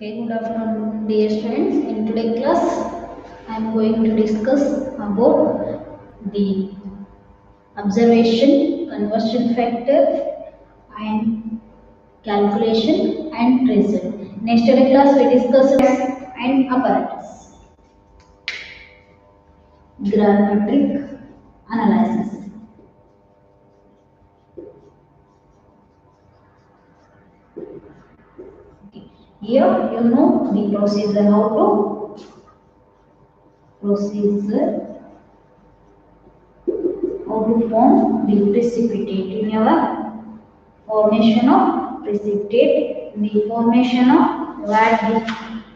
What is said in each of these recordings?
Okay, good afternoon, dear students. In today's class, I am going to discuss about the observation, conversion factor, and calculation and result. Next today class, we discuss and apparatus, gravimetric analysis. Here, you know the procedure how to procedure how to form the precipitate in your formation of precipitate. In the formation of where the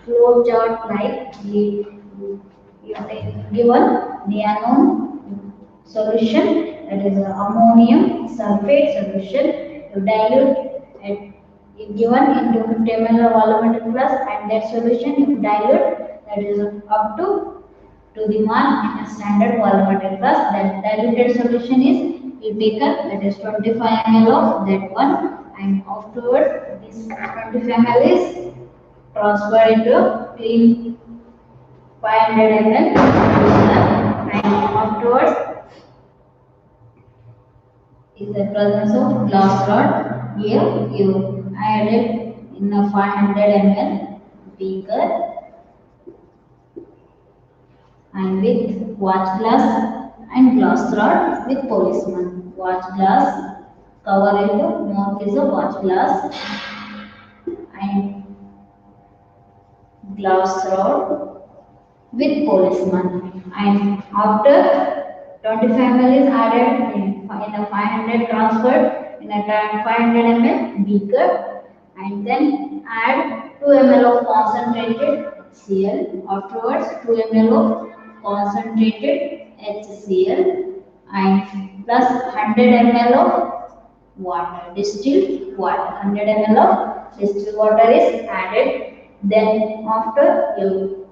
flow chart like the you take given the unknown solution, that is ammonium sulfate solution. You dilute at if given into 50 ml of volumetric plus, and that solution you dilute, that is up to the mark in a standard volumetric plus. That diluted solution is you taken, that is 25 ml of that one, and afterwards this 25 ml is transferred into a clean 500 ml, and afterwards is the presence of glass rod. Here you added in a 500 ml beaker and with watch glass and glass rod with policeman. Watch glass cover is the mouth is a watch glass and glass rod with policeman. And after 25 ml is added in a 500 transferred in a 500 ml beaker, and then add 2 ml of concentrated HCl. Afterwards 2 ml of concentrated HCl and plus 100 ml of water, distilled water. 100 ml of distilled water is added. Then after you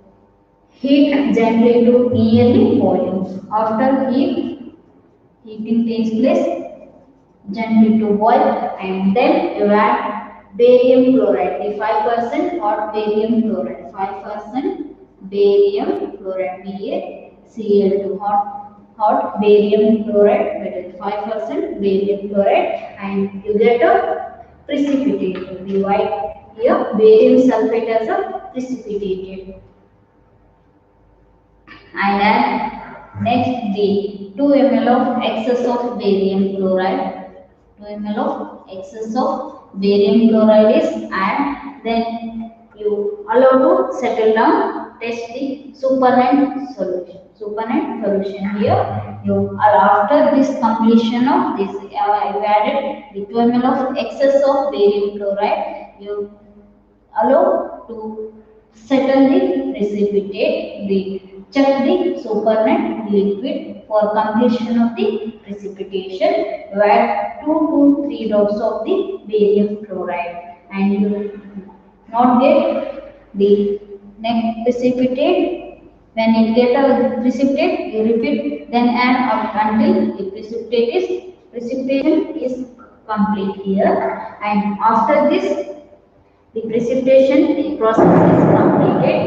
heat gently to nearly boiling. After heating takes place gently to boil, and then you add barium chloride, the 5% hot barium chloride, 5% barium chloride, BaCl2, hot barium chloride, that is 5% barium chloride, and you get a precipitate. The white here barium sulfate as a precipitated. And then next the 2 ml of excess of barium chloride, 2 ml of excess of barium chloride is add. Then you allow to settle down, test the supernatant solution. Supernatant solution here you after this completion of this you added the 2 ml of excess of barium chloride. You allow to settle the precipitate, check the supernatant liquid for completion of the precipitation. You add 2 to 3 drops of the barium chloride, and you not get the next precipitate. When you get a precipitate, you repeat, then add up until the precipitation is complete here. And after this, the precipitation process is completed.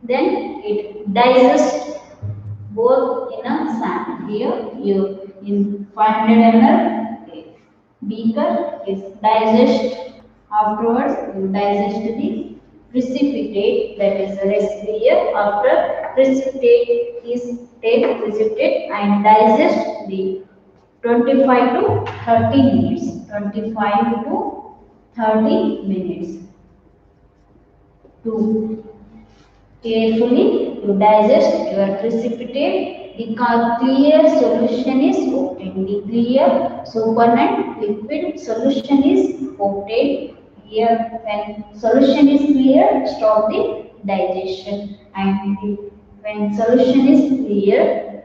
Then it digests both in a sand. Here you in 500 ml beaker is digest. Afterwards you digest the precipitate, that is the rest here. After precipitate is take precipitate and digest the 25 to 30 minutes. 25 to 30 minutes to carefully you digest your precipitate. The clear solution is obtained. The clear supernatant liquid solution is obtained. Here, when solution is clear, stop the digestion, and when solution is clear,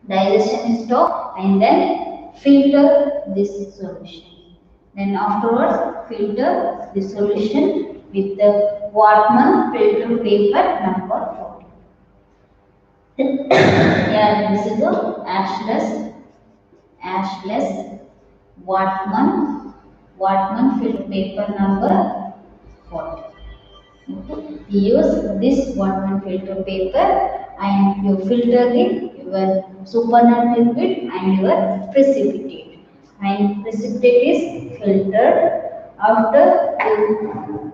digestion is stopped, and then filter this solution. Then afterwards, filter the solution with the Wartman filter paper number 40. Yeah, this is a ashless Wartman filter paper number pot. Okay. You use this water filter paper and you filter your supernatant liquid and your precipitate. And precipitate is filtered after you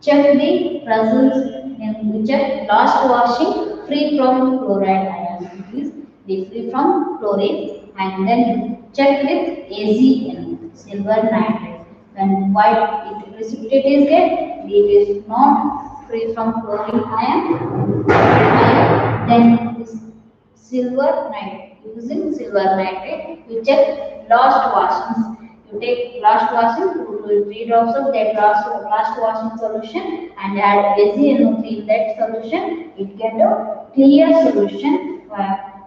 check the results and you check last washing free from chloride ions. It is the free from chlorine and then you check with AZN, silver nitrate. When white it precipitate is get, it is not free from chlorine ion, and then this silver nitrate. Using silver nitrate, you check last washings. You take last washing, 2 to 3 drops of that last washing solution and add AgNO3 in that solution. It get a clear solution.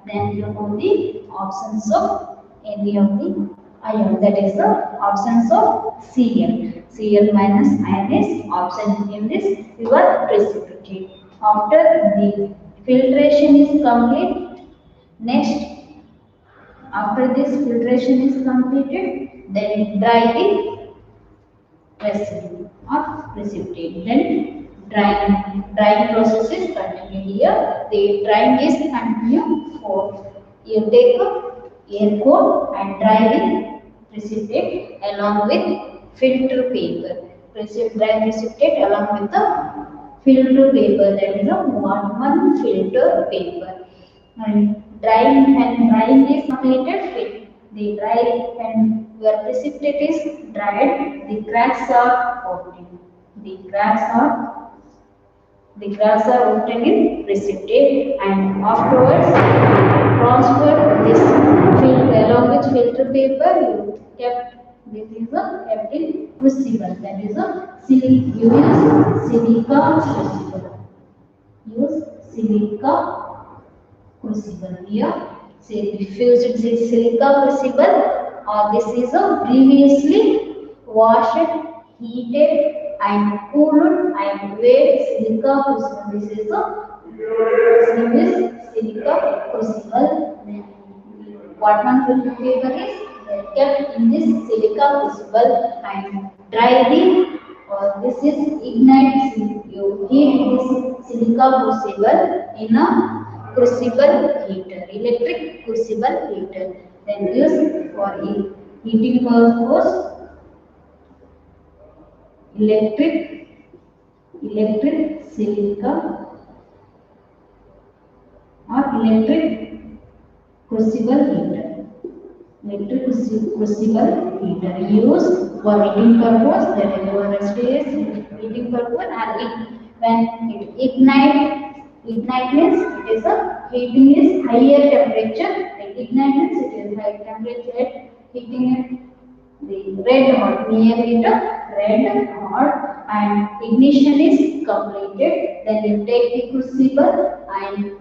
Then you know the absence of any of the ion. That is the absence of Cl. Cl minus ion is absent in this your precipitate. After the filtration is complete, next after this filtration is completed, then dry the residue or precipitate. Then drying process is continued here. The drying is continued for you take air coat and dry the precipitate along with filter paper. Dry precipitate along with the filter paper, that is a one filter paper. And drying is completed. The dry and where precipitate is dried, the cracks are obtained. The cracks are obtained in precipitate and afterwards transfer this along with filter paper. You kept this is a kept in crucible. That is a silica crucible. Use silica crucible here. Say diffused silica crucible or this is a previously washed, heated and cooled and weighed silica crucible. This is a silica crucible. Then what one filter paper is kept in this silica crucible and dry the this is ignite. You heat this silica crucible in a crucible heater, electric crucible heater. Then use for heating purpose electric silica or electric crucible heater. Electric crucible heater used for heating purpose. That is your experience heating purpose. And when it ignite means it is a heating is higher temperature. Ignite means it is high temperature. Heating it the red hot, near it red hot, and ignition is completed. Then you take the crucible and you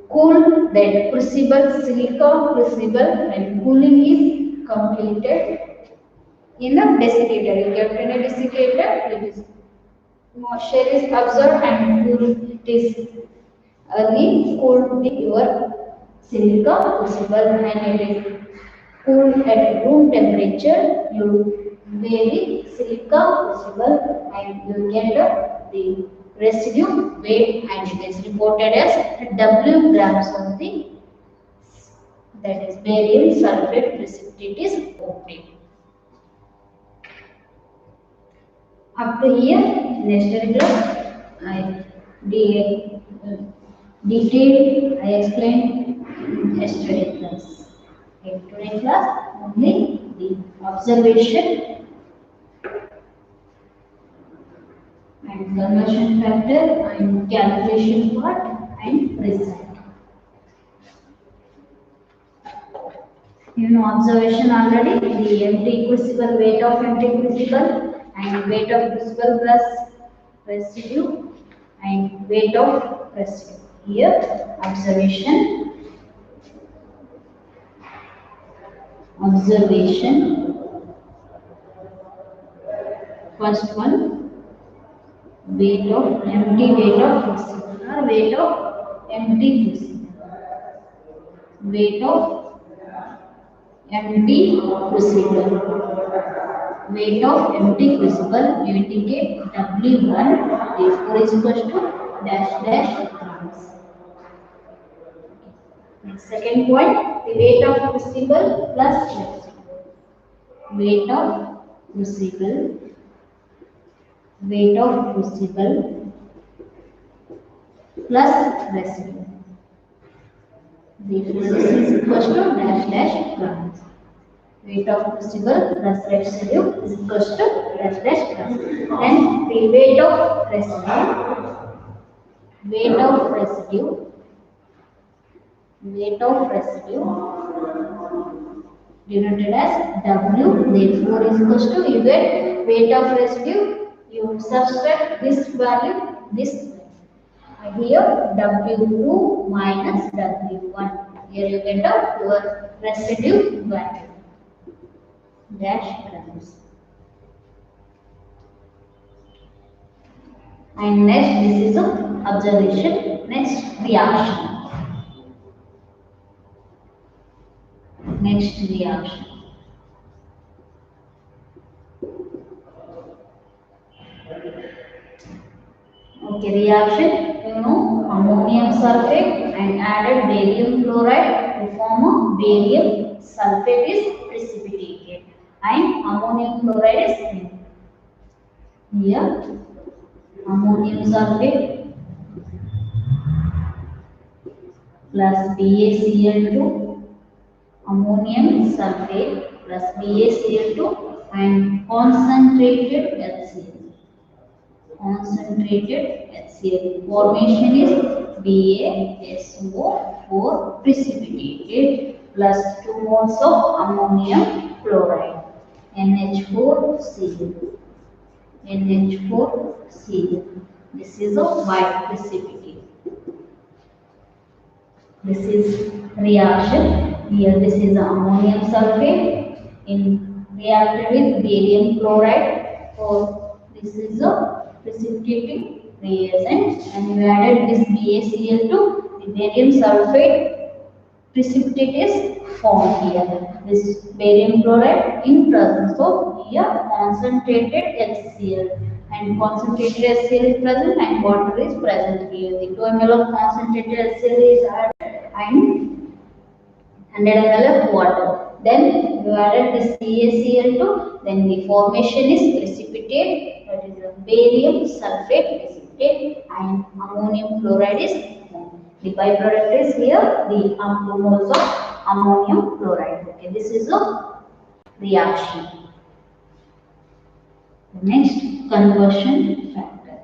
cool that crucible, silica crucible, and cooling is completed in a desiccator. You kept in a desiccator, it is moisture is absorbed and cool. It is early cooled your silica crucible and it is cooled at room temperature. You weigh the silica crucible and you get the residue weight and it is reported as W grams of the that is barium sulfate precipitate is obtained. After here, next paragraph, detailed I explained in yesterday class. In today class, only the observation and conversion factor and calculation part and result. You know observation already, the empty crucible, weight of empty crucible and weight of crucible plus residue and weight of residue. Here observation, first one weight of crucible or weight of empty crucible, weight of empty crucible, weight of empty crucible, you indicate W1, therefore is equal to dash dash grams. Next, second point, the weight of crucible plus residue. Weight of crucible, weight of crucible plus residue. Therefore, this is equal to dash dash grams. Weight of crucible plus residue is equal to dash dash grams. Then the weight of residue, weight of residue, weight of residue denoted as W, therefore is equal to, you get weight of residue, you subtract this value, this value. Here W2 minus W1. Here you get your residue value. Dash grams. And next, this is a observation. Next, reaction. Next, reaction. Okay, reaction, you know, ammonium sulfate and added barium chloride to form a barium sulfate is precipitated and ammonium chloride is thin. Here, ammonium sulfate plus BaCl2, ammonium sulfate plus BaCl2 and concentrated HCl. Concentrated HCl. Formation is BaSO4 precipitated plus 2 moles of ammonium chloride. NH4Cl. NH4Cl. This is a white precipitate. This is reaction. Here this is ammonium sulfate in reacted with barium chloride. So this is a precipitating reagent and you added this BaCl2, the barium sulfate precipitate is formed here. This barium chloride in presence. So here concentrated HCl and concentrated HCl is present and water is present here. The 2 ml of concentrated HCl is added and 100 ml of water. Then you added this BaCl2, then the formation is precipitate, that is a barium sulfate precipitate and ammonium chloride is formed. The byproduct is here the 2 moles of ammonium chloride. Okay, this is a reaction. Next, conversion factor.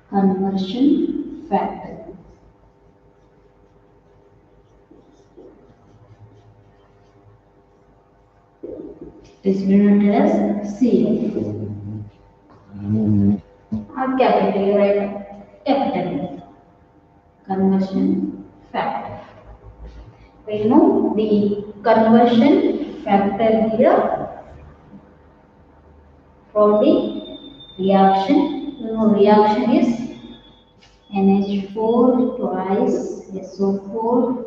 Conversion factor. It is denoted as CL. Or capital, right? Capital. Conversion factor. We know the conversion factor here for the reaction. You know, reaction is NH4 twice SO4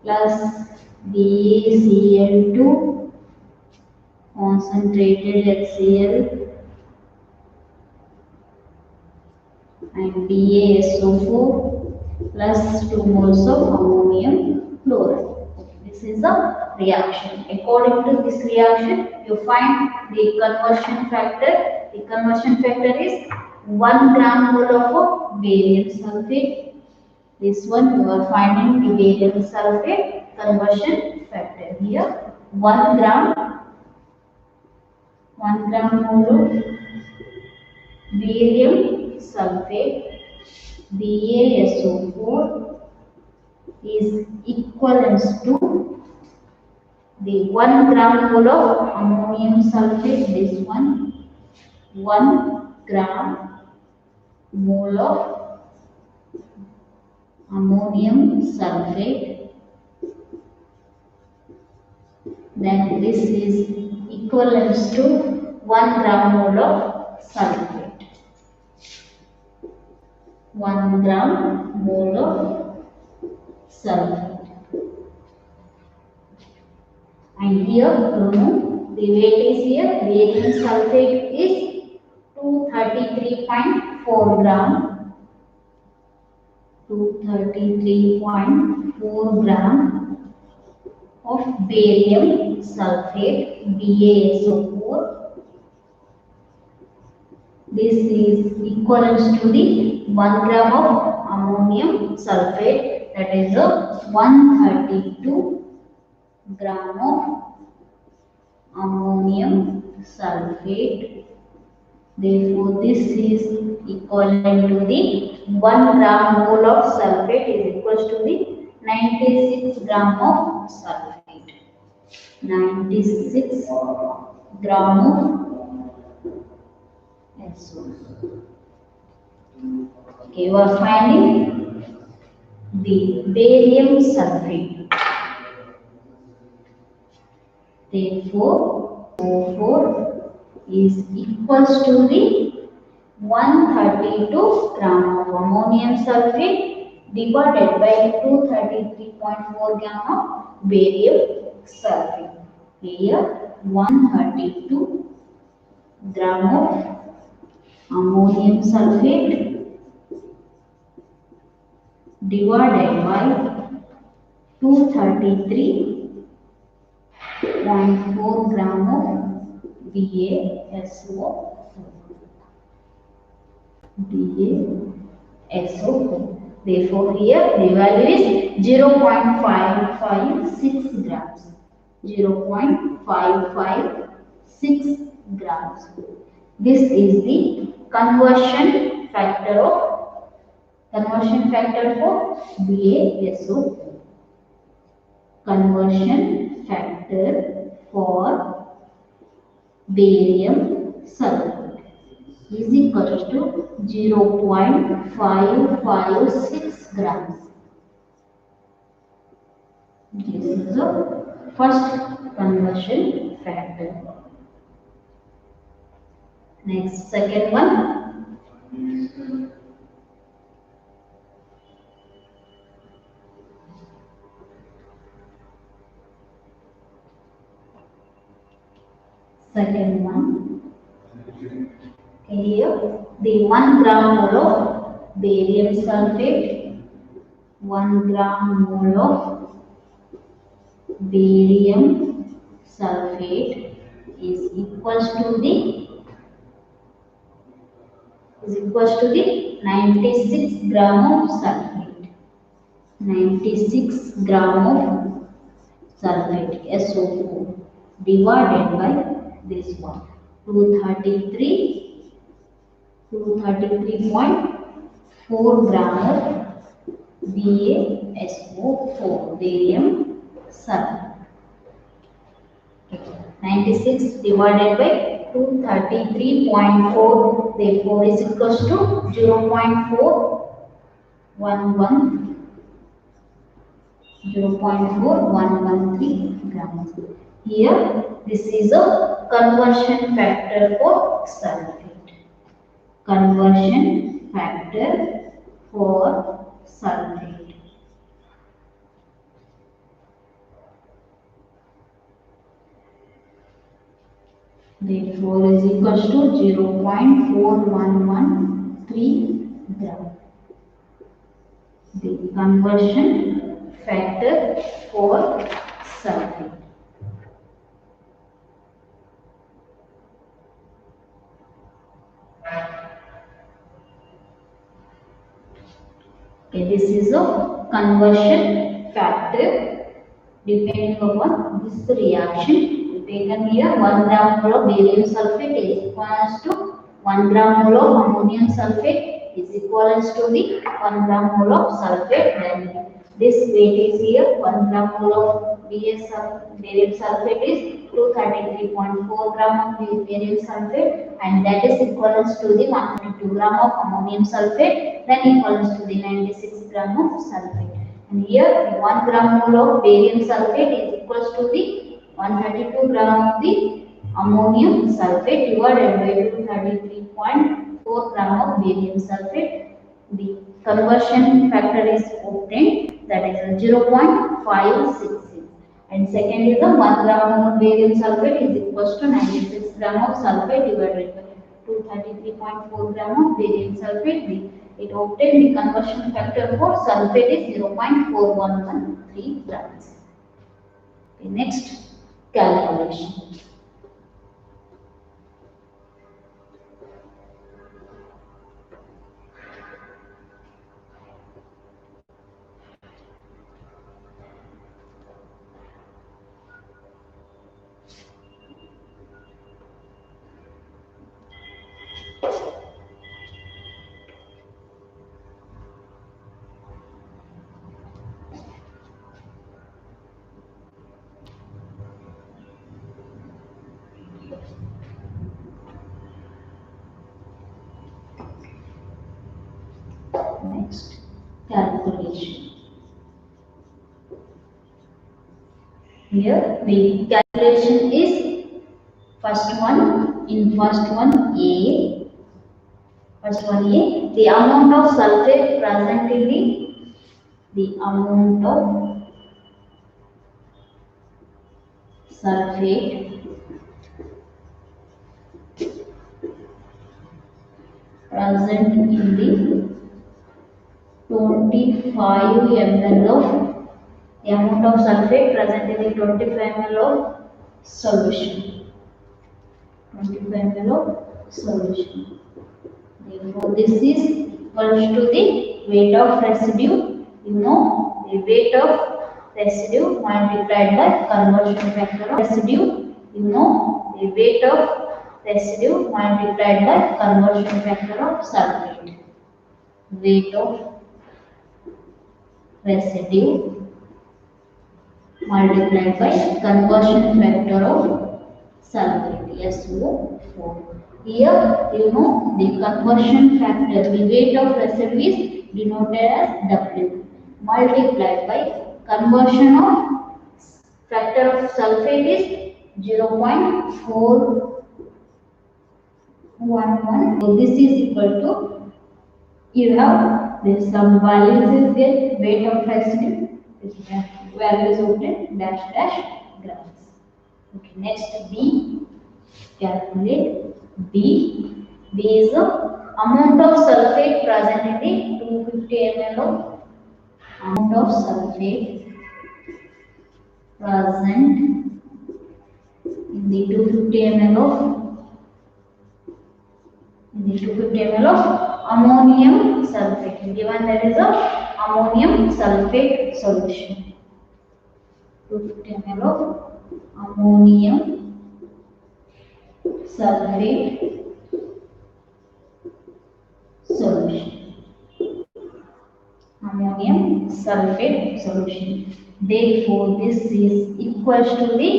plus BaCl2 concentrated HCl and BaSO4 plus 2 moles of ammonium chloride. This is a reaction. According to this reaction, you find the conversion factor. The conversion factor is 1 gram mole of barium sulfate. This one you are finding the barium sulfate conversion factor. Here 1 gram mole of barium sulfate BaSO4 is equivalent to the 1 gram mole of ammonium sulfate. This one 1 gram mole of ammonium sulfate then this is equivalent to 1 gram mole of sulfate. 1 gram mole of sulfate. And here you know the weight is here. Barium sulfate is 233.4 gram. 233.4 gram of barium sulfate, BaSO4. This is equivalent to the 1 gram of ammonium sulfate, that is a 132 gram of ammonium sulfate. Therefore, this is equivalent to the 1 gram mole of sulfate is equal to the 96 gram of sulfate. 96 gram of SO. Okay, you are finding the barium sulfate. Therefore, O4 is equals to the 132 gram of ammonium sulfate divided by 233.4 gram of barium sulfate. Here 132 gram of ammonium sulfate divided by 233.4 gram of BaSO4. Therefore, here the value is 0.556 grams. 0.556 grams. This is the conversion factor for BaSO4. Conversion factor for barium sulfate is equal to 0.556 grams. This is the first conversion factor. Next, second one. Second one. Here, the 1 gram mole of barium sulfate, 1 gram mole of barium sulfate is equals to the 96 gram of sulfate. 96 gram of sulfate SO4 divided by this one 233.4 gram of BaSO4 barium sulfate. 96 divided by 233.4, therefore is equals to 0.413 grams. Here, this is a conversion factor for sulfate. Conversion factor for sulfate. Therefore, is equals to 0.4113 gram. The conversion factor for sulfate. Okay, this is a conversion factor depending upon this reaction. Taken here 1 gram mole of barium sulfate is equals to 1 gram mole of ammonium sulfate is equivalent to the 1 gram mole of sulfate. Then this weight is here 1 gram mole of barium sulfate is 233.4 gram of barium sulfate, and that is equivalent to the 132 gram of ammonium sulfate, then equivalent to the 96 gram of sulfate. And here 1 gram mole of barium sulfate is equals to the 132 gram of the ammonium sulfate divided by 233.4 gram of barium sulfate. The conversion factor is obtained, that is 0.566. And second is the 1 gram of barium sulfate is equals to 96 gram of sulfate divided by 233.4 gram of barium sulfate. It obtained the conversion factor for sulfate is 0.4113 grams. Okay, next calculation. Next calculation. Here the calculation is first one A, the amount of sulfate present in the amount of sulfate present in the 25 ml of the amount of sulfate present in the 25 ml of solution. 25 ml of solution. Therefore, this is equals to the weight of residue. You know, the weight of residue multiplied by conversion factor of residue. You know, the weight of residue multiplied by conversion factor of sulfate. Weight of residue multiplied by conversion factor of sulfate, SO4. Here, you know, the conversion factor, the weight of residue is denoted as W, multiplied by conversion of factor of sulfate is 0.411. So this is equal to, you have this some values is get weight of residue, this value is obtained dash dash grams. Okay, next B, calculate B. B is the amount of sulfate present in the 250 ml of amount of sulfate present in the 250 ml of 250 ml of ammonium sulfate. Given there is a ammonium sulfate solution. 250 ml of ammonium sulfate solution. Ammonium sulfate solution. Therefore, this is equals to the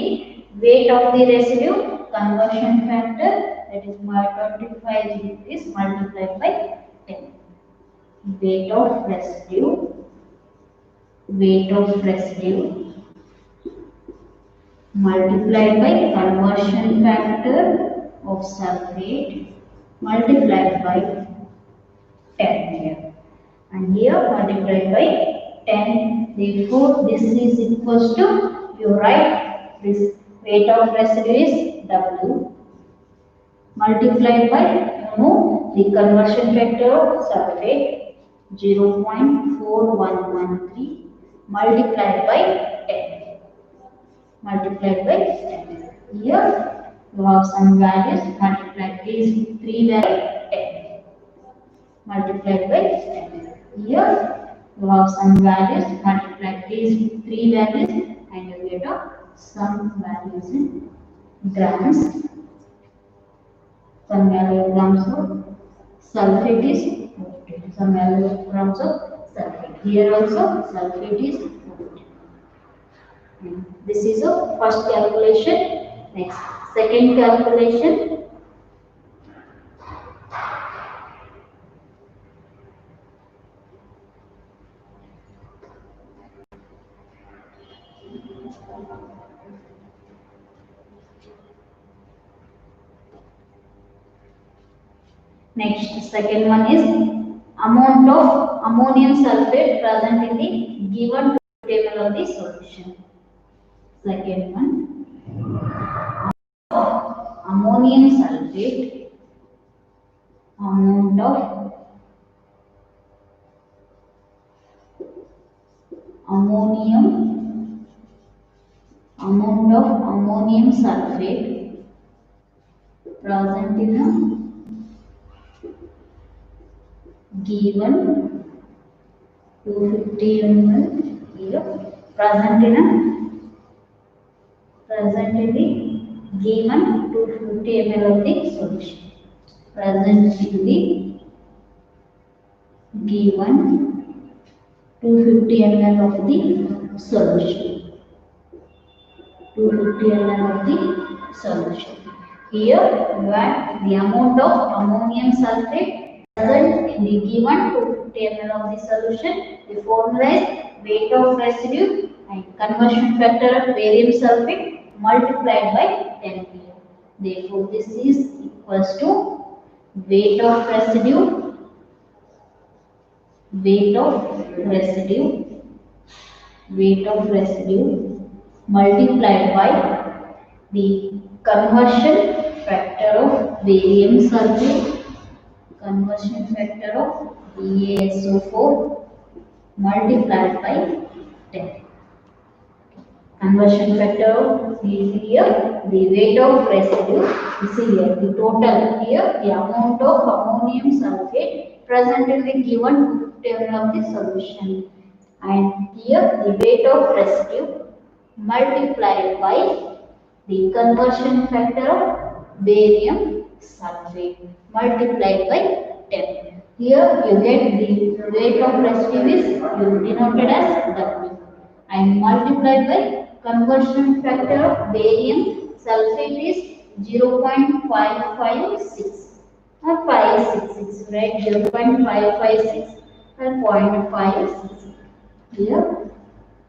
weight of the residue conversion factor, that is 25 is multiplied by 10. Weight of residue multiplied by conversion factor of sulfate multiplied by 10 here, and here multiplied by 10. Therefore, this is equals to, you write this weight of residue is W multiplied by, you know, the conversion factor of sulfate 0.4113 multiplied by 10. Multiplied by 10. Here you have some values, multiplied these 3 values by 10. Multiplied by 10. Here you have some values, multiplied these 3 values and you get some values in grams. Some value of grams of sulfate is 40. Some value of grams of sulfate. Here also sulfate is 40. This is a first calculation. Next, second calculation. Next, second one is amount of ammonium sulfate present in the given table of the solution. Second one, ammonium sulfate, amount of ammonium sulfate present in a given 250 ml here, present in the given 250 ml of the solution, present in the given 250 ml of the solution, 250 ml of the solution. Here you add the amount of ammonium sulfate present in the given 250 ml of the solution. The formula is weight of residue and conversion factor of barium sulfate multiplied by 10 here. Therefore, this is equals to weight of residue multiplied by the conversion factor of barium sulfate, conversion factor of BaSO4 multiplied by 10. Conversion factor is here, the weight of residue is here, the total here, the amount of ammonium sulfate present in the given table of the solution, and here the weight of residue multiplied by the conversion factor of barium sulfate multiplied by 10. Here you get the weight of residue is denoted as W and multiplied by conversion factor of barium sulfate is 0.556 or 566, right? 0.556 or 0.56. Here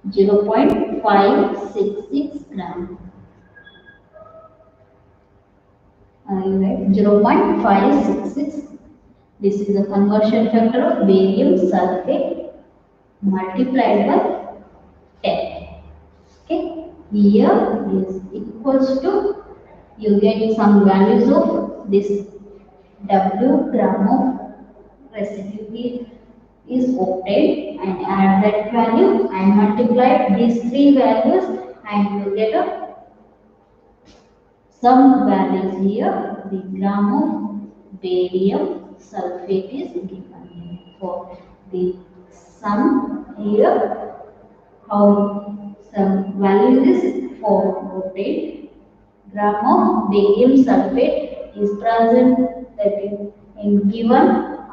0.566 gram. 0.566. This is the conversion factor of barium sulfate multiplied by 10. Okay, here is equals to, you get some values of this W gram of residue is obtained, and add that value and multiply these three values and you get some values here. The gram of barium sulfate is given for the sum here. How some value is for obtained. Gram of barium sulfate is present in given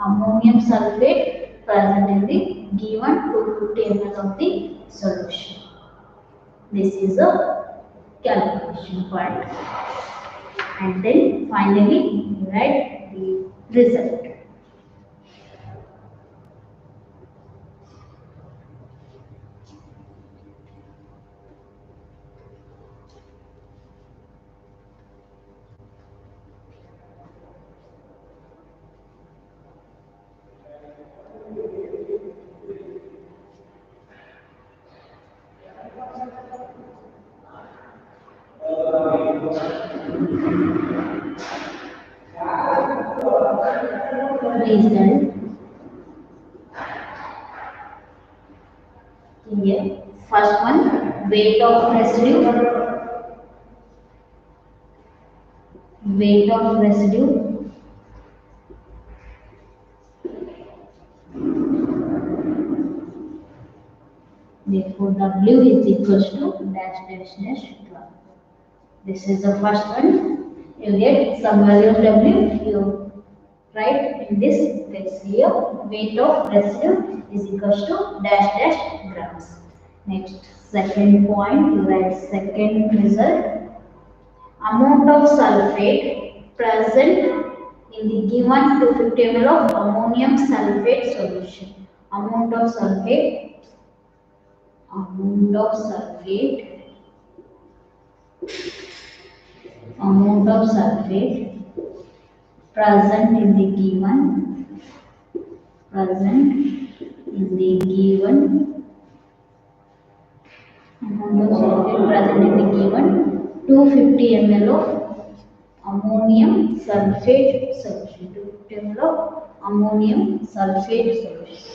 ammonium sulfate present in the given 250 ml of the solution. This is a calculation part, and then finally write the result. Result here, first one, weight of residue, therefore W is equals to dash dash dash 12. This is the first one. You get some value of W, you write in this place here, weight of residue is equals to dash dash grams. Next, second point, you write second result, amount of sulfate present in the given 250 ml of ammonium sulfate solution. Amount of sulfate present in the given present in the given amount of solvent present in the given 250 ml of ammonium sulfate solution. 250 ml of ammonium sulfate solution.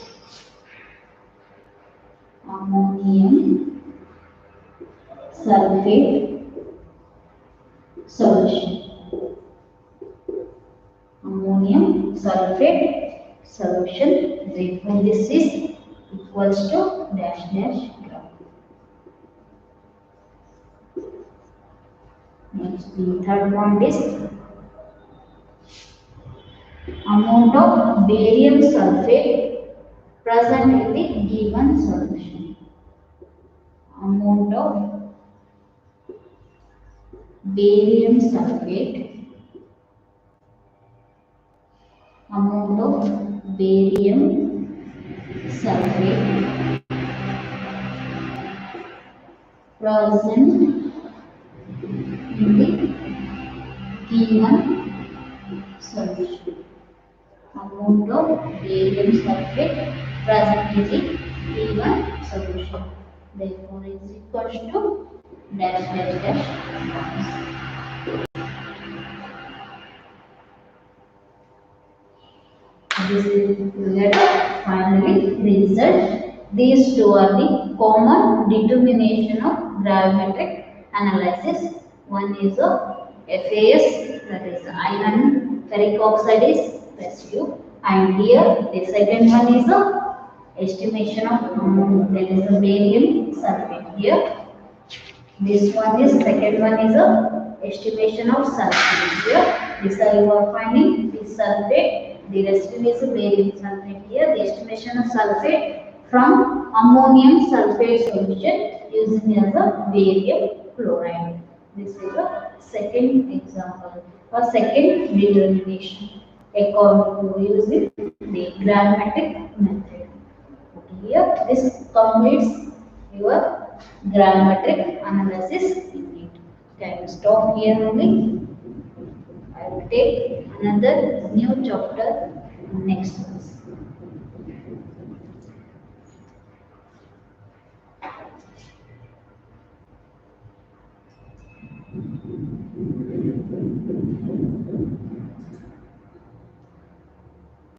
Ammonium sulfate solution. Ammonium sulfate solution. Therefore, this is equals to dash dash gram. Next, the third point is amount of barium sulfate present in the given solution. Amount of barium sulfate. Amount of barium sulfate present in the given solution. Amount of barium sulfate present in the given solution. Therefore, is equals to dash dash dash. This is let finally result. These two are the common determination of gravimetric analysis. One is a FAS, that is iron ferric oxide is residue, and here the second one is a estimation of that is the barium sulfate. Here this one is second one is a estimation of sulfate. Here this are you are finding the sulfate. The residue is barium sulfate. Here the estimation of sulfate from ammonium sulfate solution using as a barium chloride. This is the second example or second determination according to using the gravimetric method. Okay, here this completes your gravimetric analysis unit. Can you stop here only? I will take another new chapter next class.